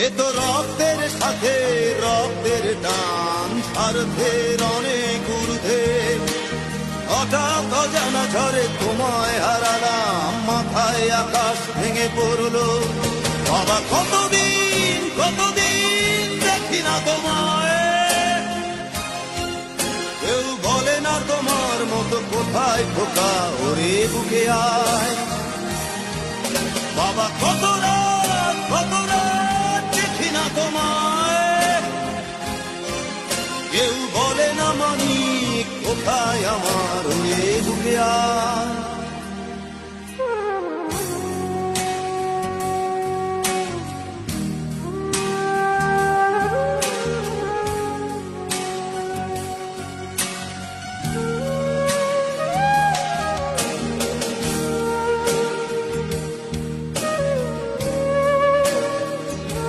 এ তো রক্তের সাথে রক্তের টান, স্বার্থের অনেক ঊর্ধ্বে। হঠাৎ অজানা ঝড়ে তোমায় হারালাম, মাথায় আকাশ ভেঙে পড়লো। বাবা কতদিন দেখি না তোমায়, কেউ বলে না তোমার মতো কোথায় খোকা, ওরে বুকে আয়। বাবা কত রাত চিঠি না তোমায়, কেউ বলে না মানিক কোথায় আমার, ওরে বুকে আয়।